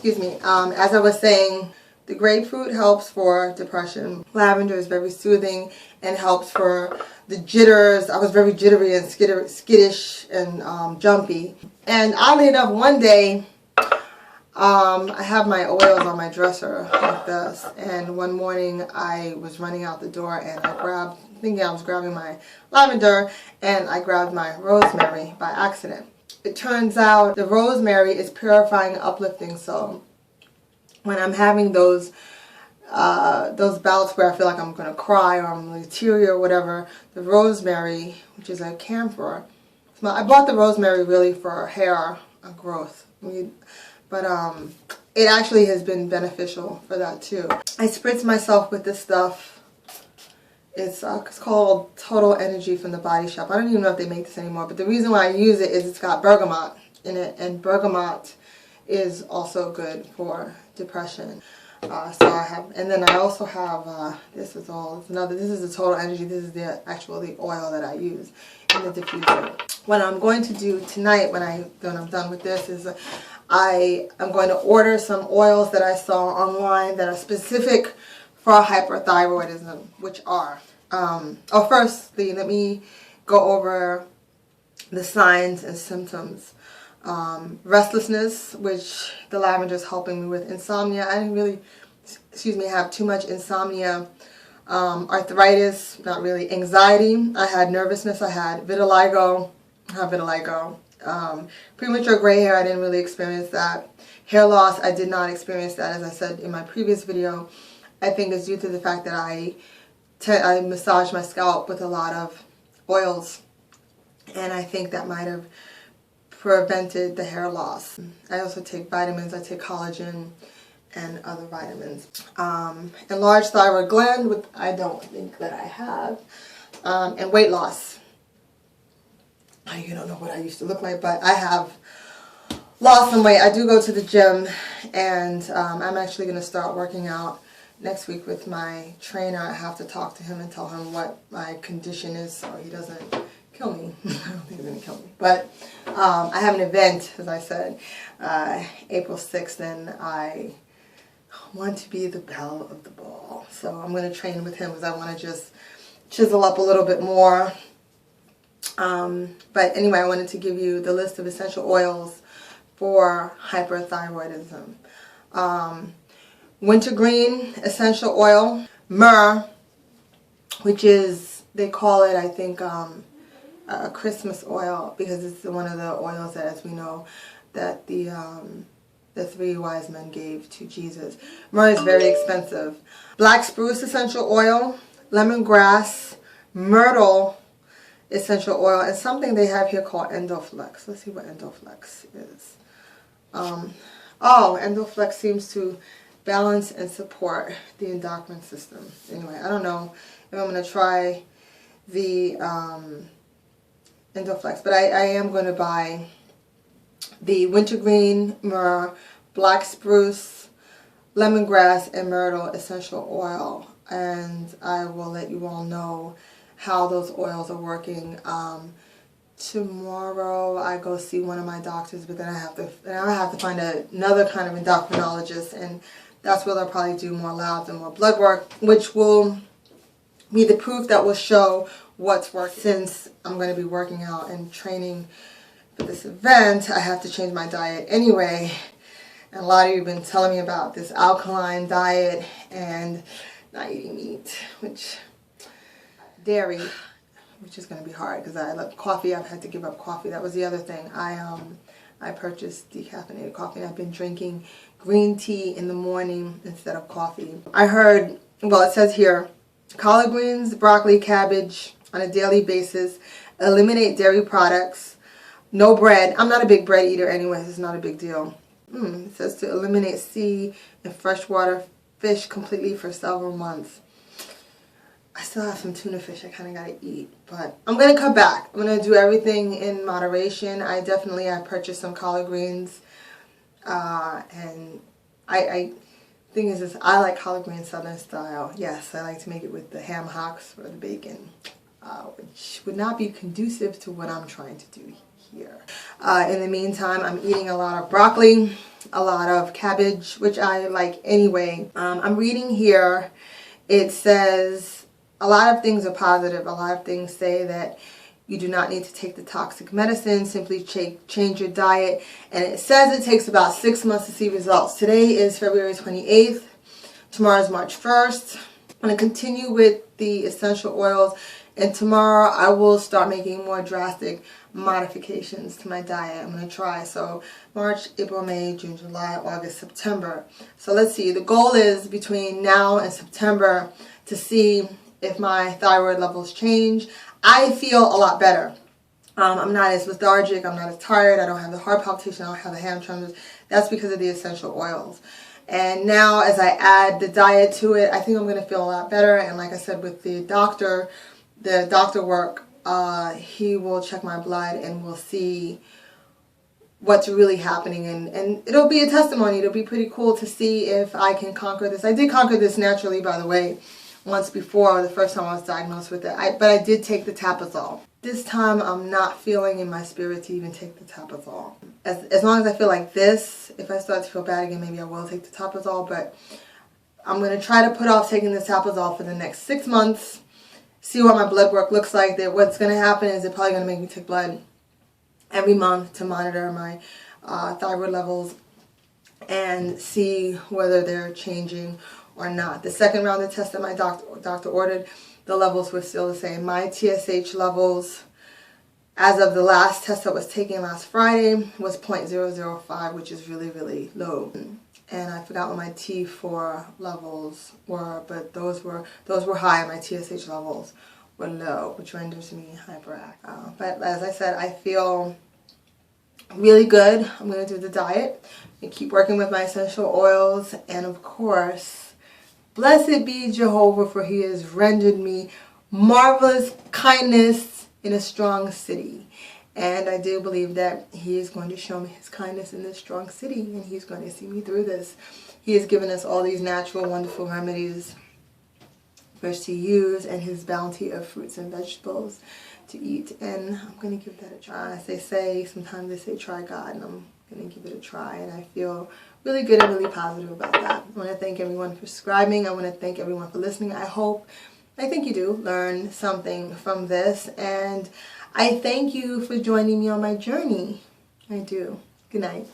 excuse me, as I was saying, the grapefruit helps for depression. Lavender is very soothing and helps for the jitters. I was very jittery and skittish and jumpy. And oddly enough, one day, I have my oils on my dresser like this. And one morning I was running out the door and I thinking I was grabbing my lavender, and I grabbed my rosemary by accident. It turns out the rosemary is purifying, uplifting, so when I'm having those bouts where I feel like I'm going to cry or I'm going to teary or whatever, the rosemary, which is a camphor, I bought the rosemary really for hair growth, but it actually has been beneficial for that too. I spritz myself with this stuff. It's called Total Energy from the Body Shop. I don't even know if they make this anymore, but the reason why I use it is it's got bergamot in it, and bergamot is also good for depression. So I have, and then I also have, this is the Total Energy. This is the oil that I use in the diffuser. What I'm going to do tonight when I'm done with this is I am going to order some oils that I saw online that are specific for hyperthyroidism, which are, firstly, let me go over the signs and symptoms. Restlessness, which the lavender is helping me with. Insomnia, I didn't really, have too much insomnia. Arthritis, not really. Anxiety, I had nervousness, I had vitiligo. Premature gray hair, I didn't really experience that. Hair loss, I did not experience that. As I said in my previous video, I think it's due to the fact that I massage my scalp with a lot of oils, and I think that might have prevented the hair loss. I also take vitamins. I take collagen and other vitamins. Enlarged thyroid gland, which I don't think that I have. And weight loss. You don't know what I used to look like, but I have lost some weight. I do go to the gym, and I'm actually going to start working out next week with my trainer. I have to talk to him and tell him what my condition is so he doesn't kill me. I don't think he's going to kill me. But I have an event, as I said, April 6th, and I want to be the belle of the ball. So I'm going to train with him because I want to just chisel up a little bit more. But anyway, I wanted to give you the list of essential oils for hyperthyroidism. Wintergreen essential oil, myrrh, which is, they call it, I think, a Christmas oil, because it's one of the oils that, as we know, that the three wise men gave to Jesus. Myrrh is very expensive. Black spruce essential oil, lemongrass, myrtle essential oil, and something they have here called Endoflex. Let's see what Endoflex is. Endoflex seems to balance and support the endocrine system. Anyway, I don't know if I'm going to try the Endoflex, but I am going to buy the wintergreen, myrrh, black spruce, lemongrass, and myrtle essential oil, and I will let you all know how those oils are working. Tomorrow I go see one of my doctors, but then I have to find another kind of endocrinologist, and that's where they'll probably do more labs and more blood work, which will be the proof that will show what's working. Since I'm going to be working out and training for this event, I have to change my diet anyway. And a lot of you have been telling me about this alkaline diet and not eating meat, dairy, which is going to be hard because I love coffee. I've had to give up coffee. That was the other thing. I purchased decaffeinated coffee, and I've been drinking green tea in the morning instead of coffee. I heard, well, it says here, collard greens, broccoli, cabbage on a daily basis, eliminate dairy products, no bread. I'm not a big bread eater anyways. It's not a big deal. It says to eliminate sea and freshwater fish completely for several months. I still have some tuna fish I kind of got to eat, but I'm going to cut back. I'm going to do everything in moderation. I purchased some collard greens, and thing is I like collard greens Southern style. Yes, I like to make it with the ham hocks or the bacon, which would not be conducive to what I'm trying to do here. In the meantime, I'm eating a lot of broccoli, a lot of cabbage, which I like anyway. I'm reading here. It says a lot of things are positive. A lot of things say that you do not need to take the toxic medicine. Simply change your diet. And it says it takes about 6 months to see results. Today is February 28th. Tomorrow is March 1st. I'm going to continue with the essential oils. And tomorrow I will start making more drastic modifications to my diet. I'm going to try. So March, April, May, June, July, August, September. So let's see. The goal is between now and September to see if my thyroid levels change. I feel a lot better. I'm not as lethargic. I'm not as tired. I don't have the heart palpitation. I don't have the hand tremors. That's because of the essential oils. And now as I add the diet to it, I think I'm going to feel a lot better. And like I said, with the doctor work, he will check my blood and we'll see what's really happening. And it'll be a testimony. It'll be pretty cool to see if I can conquer this. I did conquer this naturally, by the way, once before, the first time I was diagnosed with it. But I did take the Tapazole. This time I'm not feeling in my spirit to even take the Tapazole. As long as I feel like this, if I start to feel bad again, maybe I will take the Tapazole. But I'm going to try to put off taking the Tapazole for the next 6 months. See what my blood work looks like. What's going to happen is they're probably going to make me take blood every month to monitor my thyroid levels and see whether they're changing or not. The second round of tests that my doctor ordered, the levels were still the same. My TSH levels, as of the last test that was taken last Friday, was 0.005, which is really, really low. And I forgot what my T4 levels were, but those were high. My TSH levels were low, which renders me hyperactive. But as I said, I feel really good. I'm going to do the diet and keep working with my essential oils. And of course, blessed be Jehovah, for he has rendered me marvelous kindness in a strong city. And I do believe that he is going to show me his kindness in this strong city, and he's going to see me through this. He has given us all these natural, wonderful remedies for us to use, and his bounty of fruits and vegetables to eat. And I'm going to give that a try. As they say, sometimes they say try God, and I'm going to give it a try. And I feel really good and really positive about that. I want to thank everyone for subscribing. I want to thank everyone for listening. I think you do learn something from this, and I thank you for joining me on my journey. I do. Good night.